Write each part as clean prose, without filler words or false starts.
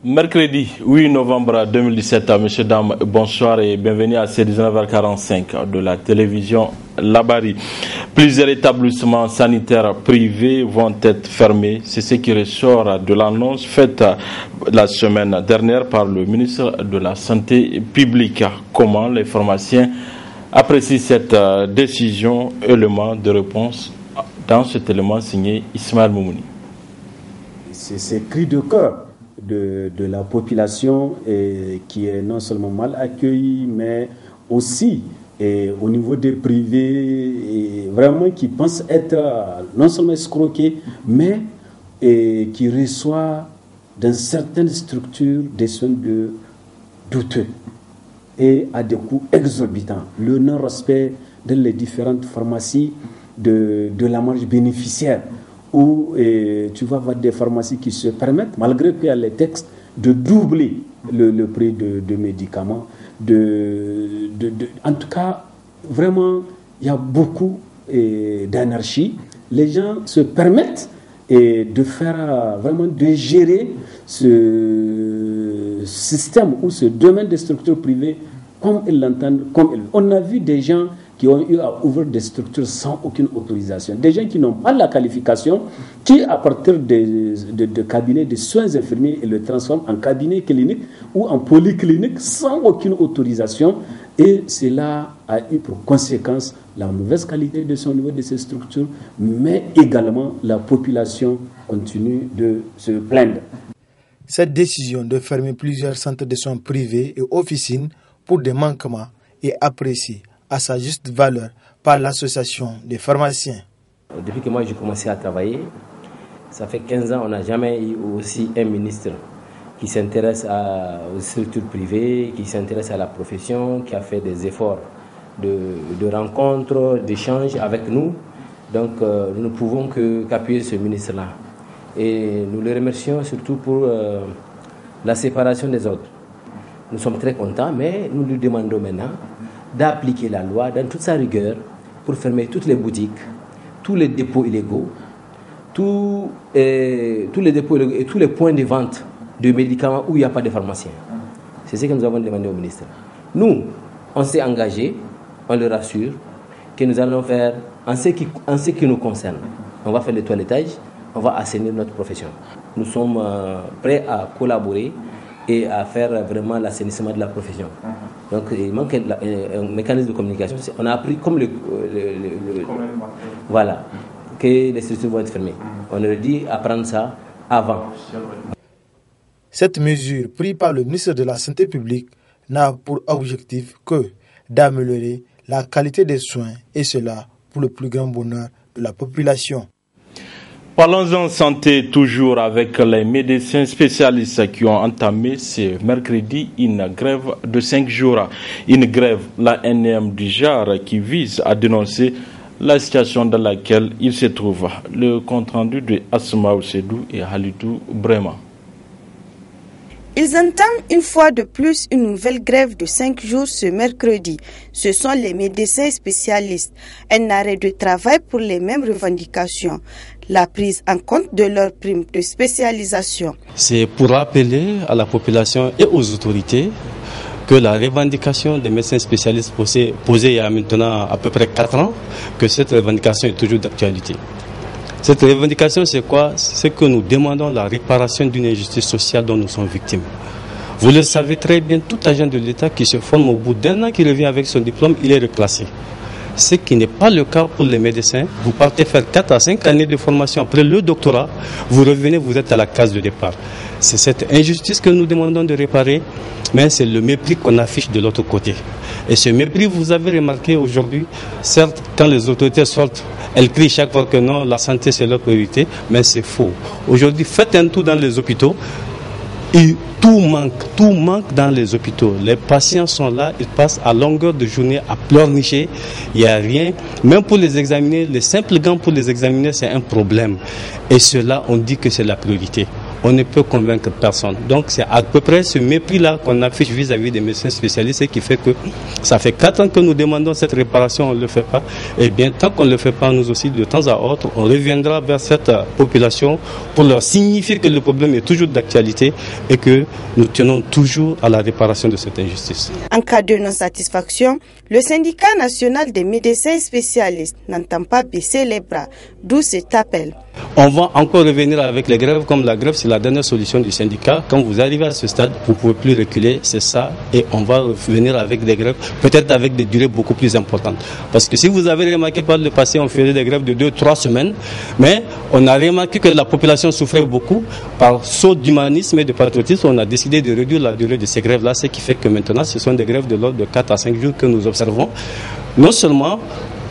Mercredi 8 novembre 2017, messieurs, dames, bonsoir et bienvenue à ces 19h45 de la télévision Labari. Plusieurs établissements sanitaires privés vont être fermés. C'est ce qui ressort de l'annonce faite la semaine dernière par le ministre de la Santé publique. Comment les pharmaciens apprécient cette décision? Élément de réponse dans cet élément signé Ismaël Moumouni. C'est cri de cœur de la population qui est non seulement mal accueillie, mais aussi au niveau des privés, vraiment qui pensent être non seulement escroqués, mais qui reçoivent dans certaines structures des soins douteux et à des coûts exorbitants. Le non-respect dans les différentes pharmacies de la marge bénéficiaire, où tu vas voir des pharmacies qui se permettent, malgré qu'il y a les textes, de doubler le prix de médicaments. En tout cas, vraiment, il y a beaucoup d'anarchie. Les gens se permettent de faire, vraiment de gérer ce système ou ce domaine des structures privées comme ils l'entendent. On a vu des gens qui ont eu à ouvrir des structures sans aucune autorisation. Des gens qui n'ont pas la qualification, qui à partir de cabinets de soins infirmiers, ils le transforment en cabinet clinique ou en polyclinique sans aucune autorisation. Et cela a eu pour conséquence la mauvaise qualité de son niveau de ces structures, mais également la population continue de se plaindre. Cette décision de fermer plusieurs centres de soins privés et officines pour des manquements est appréciée à sa juste valeur par l'association des pharmaciens. Depuis que moi j'ai commencé à travailler, ça fait 15 ans, on n'a jamais eu aussi un ministre qui s'intéresse aux structures privées, qui s'intéresse à la profession, qui a fait des efforts de rencontres, d'échanges avec nous. Donc nous ne pouvons qu'appuyer ce ministre-là. Et nous le remercions surtout pour la séparation des autres. Nous sommes très contents, mais nous lui demandons maintenant d'appliquer la loi dans toute sa rigueur pour fermer toutes les boutiques, tous les dépôts illégaux, tous les dépôts illégaux et tous les points de vente de médicaments où il n'y a pas de pharmacien. C'est ce que nous avons demandé au ministre. Nous, on s'est engagé, on le rassure, que nous allons faire en ce qui nous concerne. On va faire le toilettage, on va assainir notre profession. Nous sommes prêts à collaborer et à faire vraiment l'assainissement de la profession. Donc il manque un mécanisme de communication. On a appris comme voilà, que les structures vont être fermées. On aurait dit apprendre ça avant. Cette mesure prise par le ministre de la Santé publique n'a pour objectif que d'améliorer la qualité des soins, et cela pour le plus grand bonheur de la population. Parlons-en santé toujours avec les médecins spécialistes qui ont entamé ce mercredi une grève de 5 jours. Une grève, la NM du genre, qui vise à dénoncer la situation dans laquelle ils se trouvent. Le compte-rendu de Asma Oussedou et Halidou Brema. Ils entament une fois de plus une nouvelle grève de 5 jours ce mercredi. Ce sont les médecins spécialistes. Un arrêt de travail pour les mêmes revendications. La prise en compte de leur prime de spécialisation. C'est pour rappeler à la population et aux autorités que la revendication des médecins spécialistes posée il y a maintenant à peu près 4 ans, que cette revendication est toujours d'actualité. Cette revendication, c'est quoi? C'est que nous demandons la réparation d'une injustice sociale dont nous sommes victimes. Vous le savez très bien, tout agent de l'État qui se forme au bout d'un an, qui revient avec son diplôme, il est reclassé. Ce qui n'est pas le cas pour les médecins. Vous partez faire 4 à 5 années de formation après le doctorat, vous revenez, vous êtes à la case de départ. C'est cette injustice que nous demandons de réparer, mais c'est le mépris qu'on affiche de l'autre côté. Et ce mépris, vous avez remarqué aujourd'hui, certes, quand les autorités sortent, elles crient chaque fois que non, la santé c'est leur priorité, mais c'est faux. Aujourd'hui, faites un tour dans les hôpitaux, et tout manque dans les hôpitaux. Les patients sont là, ils passent à longueur de journée à pleurnicher, il n'y a rien. Même pour les examiner, les simples gants pour les examiner, c'est un problème. Et cela, on dit que c'est la priorité. on ne peut convaincre personne. Donc c'est à peu près ce mépris-là qu'on affiche vis-à-vis des médecins spécialistes et qui fait que ça fait 4 ans que nous demandons cette réparation, on ne le fait pas. Et bien tant qu'on ne le fait pas, nous aussi, de temps à autre, on reviendra vers cette population pour leur signifier que le problème est toujours d'actualité et que nous tenons toujours à la réparation de cette injustice. En cas de non-satisfaction, le syndicat national des médecins spécialistes n'entend pas baisser les bras, d'où cet appel. On va encore revenir avec les grèves, comme la grève c'est la dernière solution du syndicat. Quand vous arrivez à ce stade, vous ne pouvez plus reculer, c'est ça, et on va revenir avec des grèves, peut-être avec des durées beaucoup plus importantes. Parce que si vous avez remarqué par le passé, on faisait des grèves de 2-3 semaines, mais on a remarqué que la population souffrait beaucoup. Par saut d'humanisme et de patriotisme, on a décidé de réduire la durée de ces grèves-là, ce qui fait que maintenant ce sont des grèves de l'ordre de 4 à 5 jours que nous observons. Non seulement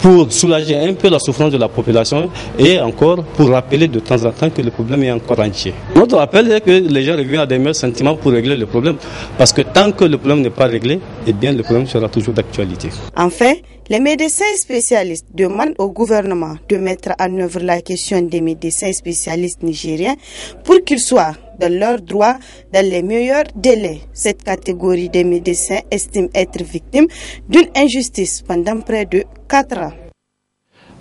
pour soulager un peu la souffrance de la population et encore pour rappeler de temps en temps que le problème est encore entier. Notre appel est que les gens reviennent à des meilleurs sentiments pour régler le problème, parce que tant que le problème n'est pas réglé, eh bien le problème sera toujours d'actualité. Enfin, les médecins spécialistes demandent au gouvernement de mettre en œuvre la question des médecins spécialistes nigériens pour qu'ils soient dans leurs droits dans les meilleurs délais. Cette catégorie des médecins estime être victime d'une injustice pendant près de 4 ans.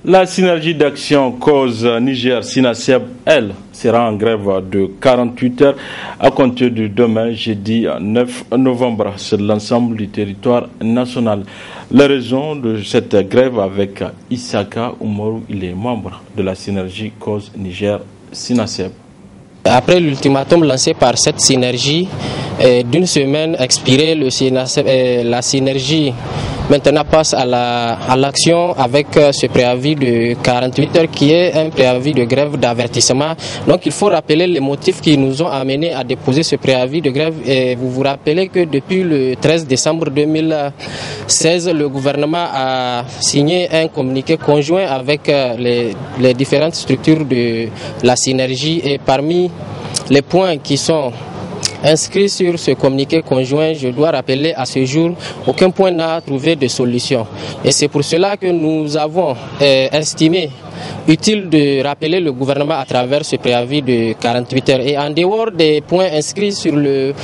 La synergie d'action cause Niger-Sinaseb, elle, sera en grève de 48 heures à compter de demain, jeudi 9 novembre, sur l'ensemble du territoire national. La raison de cette grève avec Issaka Oumarou, il est membre de la synergie cause Niger-Sinaseb. Après l'ultimatum lancé par cette synergie, d'une semaine expirée, la synergie maintenant passe à l'action avec ce préavis de 48 heures qui est un préavis de grève d'avertissement. Donc il faut rappeler les motifs qui nous ont amenés à déposer ce préavis de grève. Et vous vous rappelez que depuis le 13 décembre 2016, le gouvernement a signé un communiqué conjoint avec les différentes structures de la synergie, et parmi les points qui sont inscrits sur ce communiqué conjoint, je dois rappeler à ce jour, aucun point n'a trouvé de solution. Et c'est pour cela que nous avons estimé utile de rappeler le gouvernement à travers ce préavis de 48 heures. Et en dehors des points inscrits sur le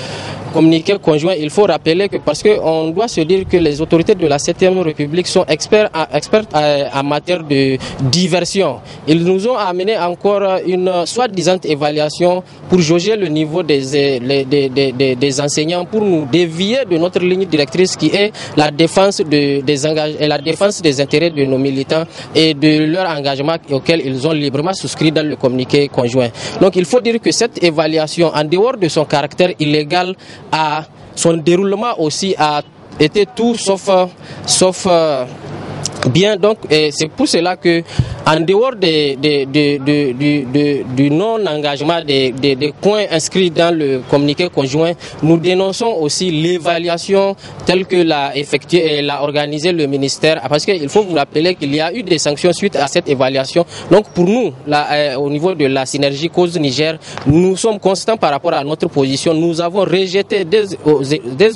communiqué conjoint, il faut rappeler que, parce qu'on doit se dire que les autorités de la 7e République sont experts en matière de diversion. Ils nous ont amené encore une soi-disant évaluation pour jauger le niveau des enseignants, pour nous dévier de notre ligne directrice qui est la défense des intérêts de nos militants et de leur engagement auquel ils ont librement souscrit dans le communiqué conjoint. Donc il faut dire que cette évaluation, en dehors de son caractère illégal, son déroulement aussi a été tout sauf bien. Donc c'est pour cela que, en dehors du non-engagement des points inscrits dans le communiqué conjoint, nous dénonçons aussi l'évaluation telle que l'a effectuée et l'a organisée le ministère, parce qu'il faut vous rappeler qu'il y a eu des sanctions suite à cette évaluation. Donc pour nous, au niveau de la synergie cause Niger, nous sommes constants par rapport à notre position. Nous avons rejeté dès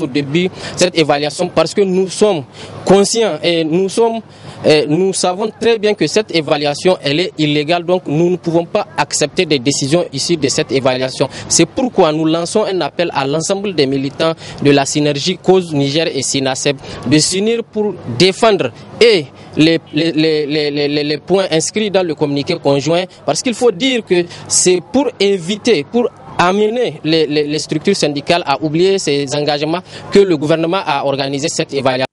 au début cette évaluation parce que nous sommes conscients et nous savons très bien que cette évaluation elle est illégale, donc nous ne pouvons pas accepter des décisions issues de cette évaluation. C'est pourquoi nous lançons un appel à l'ensemble des militants de la synergie cause Niger et Sinaseb de s'unir pour défendre et les points inscrits dans le communiqué conjoint, parce qu'il faut dire que c'est pour éviter, pour amener les structures syndicales à oublier ces engagements que le gouvernement a organisé cette évaluation.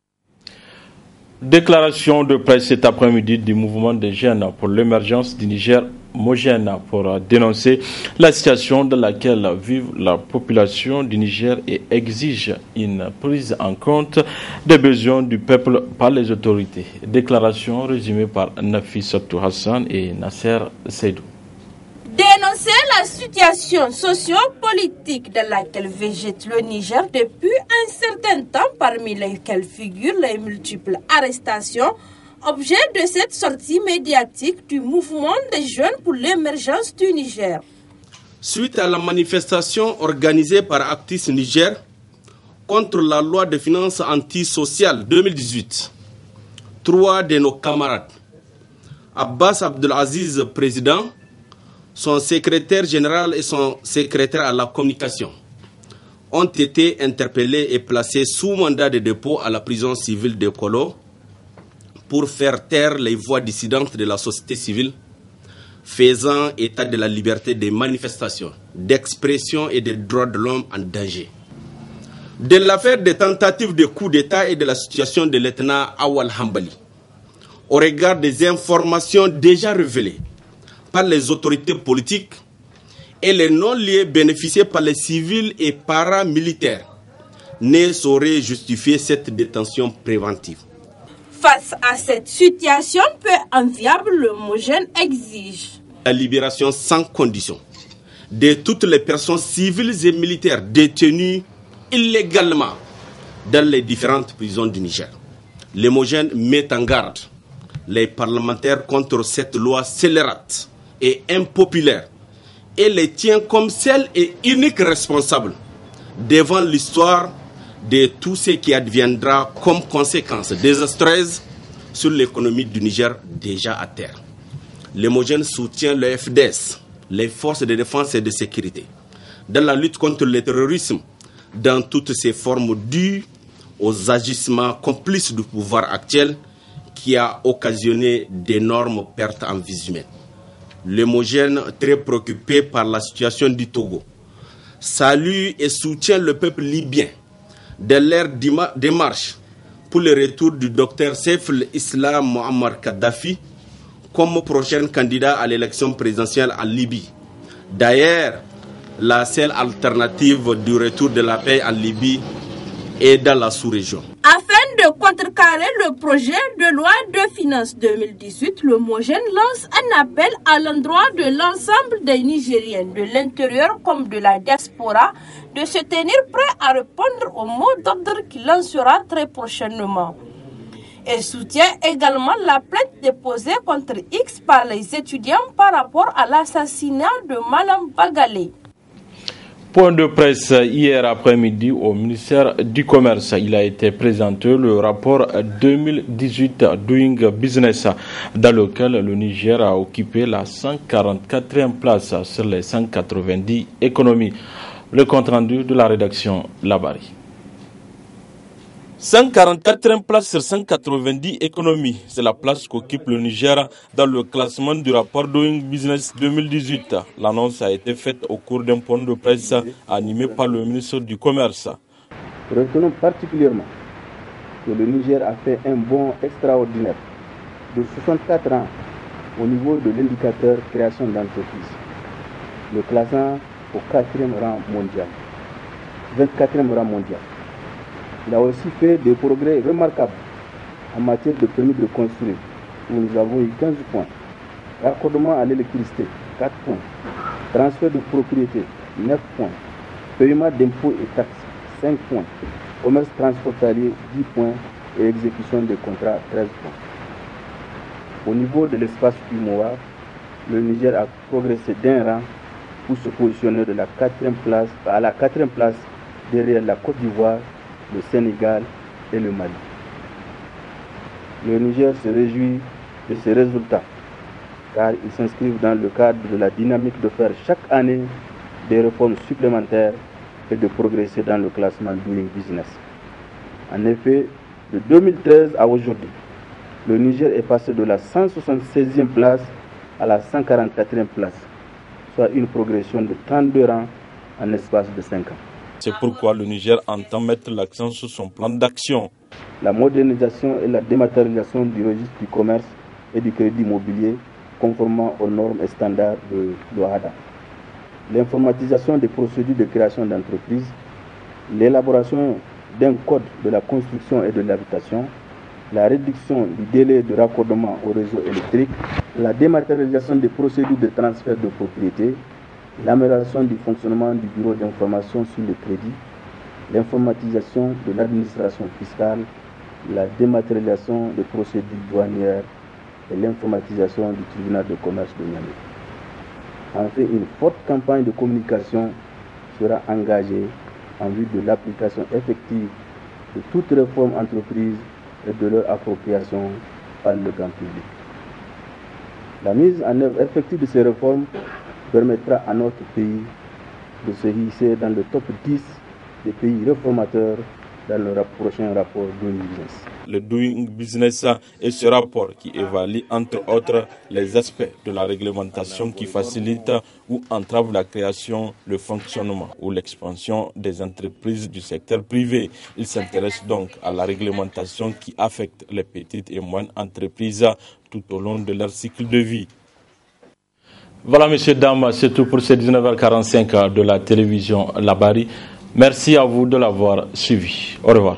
Déclaration de presse cet après-midi du mouvement des jeunes pour l'émergence du Niger homogène pour dénoncer la situation dans laquelle vit la population du Niger et exige une prise en compte des besoins du peuple par les autorités. Déclaration résumée par Nafissatou Hassan et Nasser Seydou. Dénoncer la situation socio-politique dans laquelle végète le Niger depuis un certain temps, parmi lesquelles figurent les multiples arrestations, objet de cette sortie médiatique du mouvement des jeunes pour l'émergence du Niger. Suite à la manifestation organisée par Actis Niger contre la loi de finances antisociales 2018, 3 de nos camarades, Abbas Abdelaziz, président, son secrétaire général et son secrétaire à la communication ont été interpellés et placés sous mandat de dépôt à la prison civile de Kolo pour faire taire les voix dissidentes de la société civile faisant état de la liberté des manifestations, d'expression et des droits de l'homme en danger. De l'affaire des tentatives de coup d'État et de la situation de lieutenant Awal Hambali, au regard des informations déjà révélées par les autorités politiques et les non-liés bénéficiés par les civils et paramilitaires, ne sauraient justifier cette détention préventive. Face à cette situation peu enviable, le MOJEN exige la libération sans condition de toutes les personnes civiles et militaires détenues illégalement dans les différentes prisons du Niger. Le MOJEN met en garde les parlementaires contre cette loi scélérate et impopulaire et les tient comme seul et unique responsable devant l'histoire de tout ce qui adviendra comme conséquence désastreuse sur l'économie du Niger déjà à terre. Le MOJEN soutient le FDS, les forces de défense et de sécurité, dans la lutte contre le terrorisme, dans toutes ses formes dues aux agissements complices du pouvoir actuel qui a occasionné d'énormes pertes en vies humaines. Le MOJEN, très préoccupé par la situation du Togo, salue et soutient le peuple libyen dans leur démarche pour le retour du docteur Saif al-Islam Muammar Kadhafi comme prochain candidat à l'élection présidentielle en Libye. D'ailleurs, la seule alternative du retour de la paix en Libye est dans la sous-région. Afin de contrecarrer le projet de loi de finances 2018, le MOJEN lance un appel à l'endroit de l'ensemble des Nigériens de l'intérieur comme de la diaspora de se tenir prêts à répondre au mot d'ordre qu'il lancera très prochainement. Elle soutient également la plainte déposée contre X par les étudiants par rapport à l'assassinat de Malam Bagale. Point de presse hier après-midi au ministère du Commerce. Il a été présenté le rapport 2018 Doing Business dans lequel le Niger a occupé la 144e place sur les 190 économies. Le compte-rendu de la rédaction Labari. 144e place sur 190 économies, c'est la place qu'occupe le Niger dans le classement du rapport Doing Business 2018. L'annonce a été faite au cours d'un point de presse animé par le ministre du Commerce. Retenons particulièrement que le Niger a fait un bond extraordinaire de 64 ans au niveau de l'indicateur création d'entreprise, le classant au 4e rang mondial, 24e rang mondial. Il a aussi fait des progrès remarquables en matière de permis de construire, où nous avons eu 15 points, raccordement à l'électricité, 4 points, transfert de propriété, 9 points, paiement d'impôts et taxes, 5 points, commerce transfrontalier, 10 points et exécution des contrats, 13 points. Au niveau de l'espace UMOA, le Niger a progressé d'un rang pour se positionner de la 4e place, à la 4e place derrière la Côte d'Ivoire, le Sénégal et le Mali. Le Niger se réjouit de ces résultats car ils s'inscrivent dans le cadre de la dynamique de faire chaque année des réformes supplémentaires et de progresser dans le classement Doing Business. En effet, de 2013 à aujourd'hui, le Niger est passé de la 176e place à la 144e place, soit une progression de 32 rangs en l'espace de 5 ans. C'est pourquoi le Niger entend mettre l'accent sur son plan d'action. La modernisation et la dématérialisation du registre du commerce et du crédit immobilier conformément aux normes et standards de l'OHADA. L'informatisation des procédures de création d'entreprises, l'élaboration d'un code de la construction et de l'habitation, la réduction du délai de raccordement au réseau électrique, la dématérialisation des procédures de transfert de propriété, l'amélioration du fonctionnement du bureau d'information sur le crédit, l'informatisation de l'administration fiscale, la dématérialisation des procédures douanières et l'informatisation du tribunal de commerce de Niamey. Enfin, une forte campagne de communication sera engagée en vue de l'application effective de toute réforme entreprise et de leur appropriation par le grand public. La mise en œuvre effective de ces réformes permettra à notre pays de se hisser dans le top 10 des pays réformateurs dans le prochain rapport Doing Business. Le Doing Business est ce rapport qui évalue entre autres les aspects de la réglementation qui facilite ou entrave la création, le fonctionnement ou l'expansion des entreprises du secteur privé. Il s'intéresse donc à la réglementation qui affecte les petites et moyennes entreprises tout au long de leur cycle de vie. Voilà, messieurs, dames, c'est tout pour ces 19h45 de la télévision Labari. Merci à vous de l'avoir suivi. Au revoir.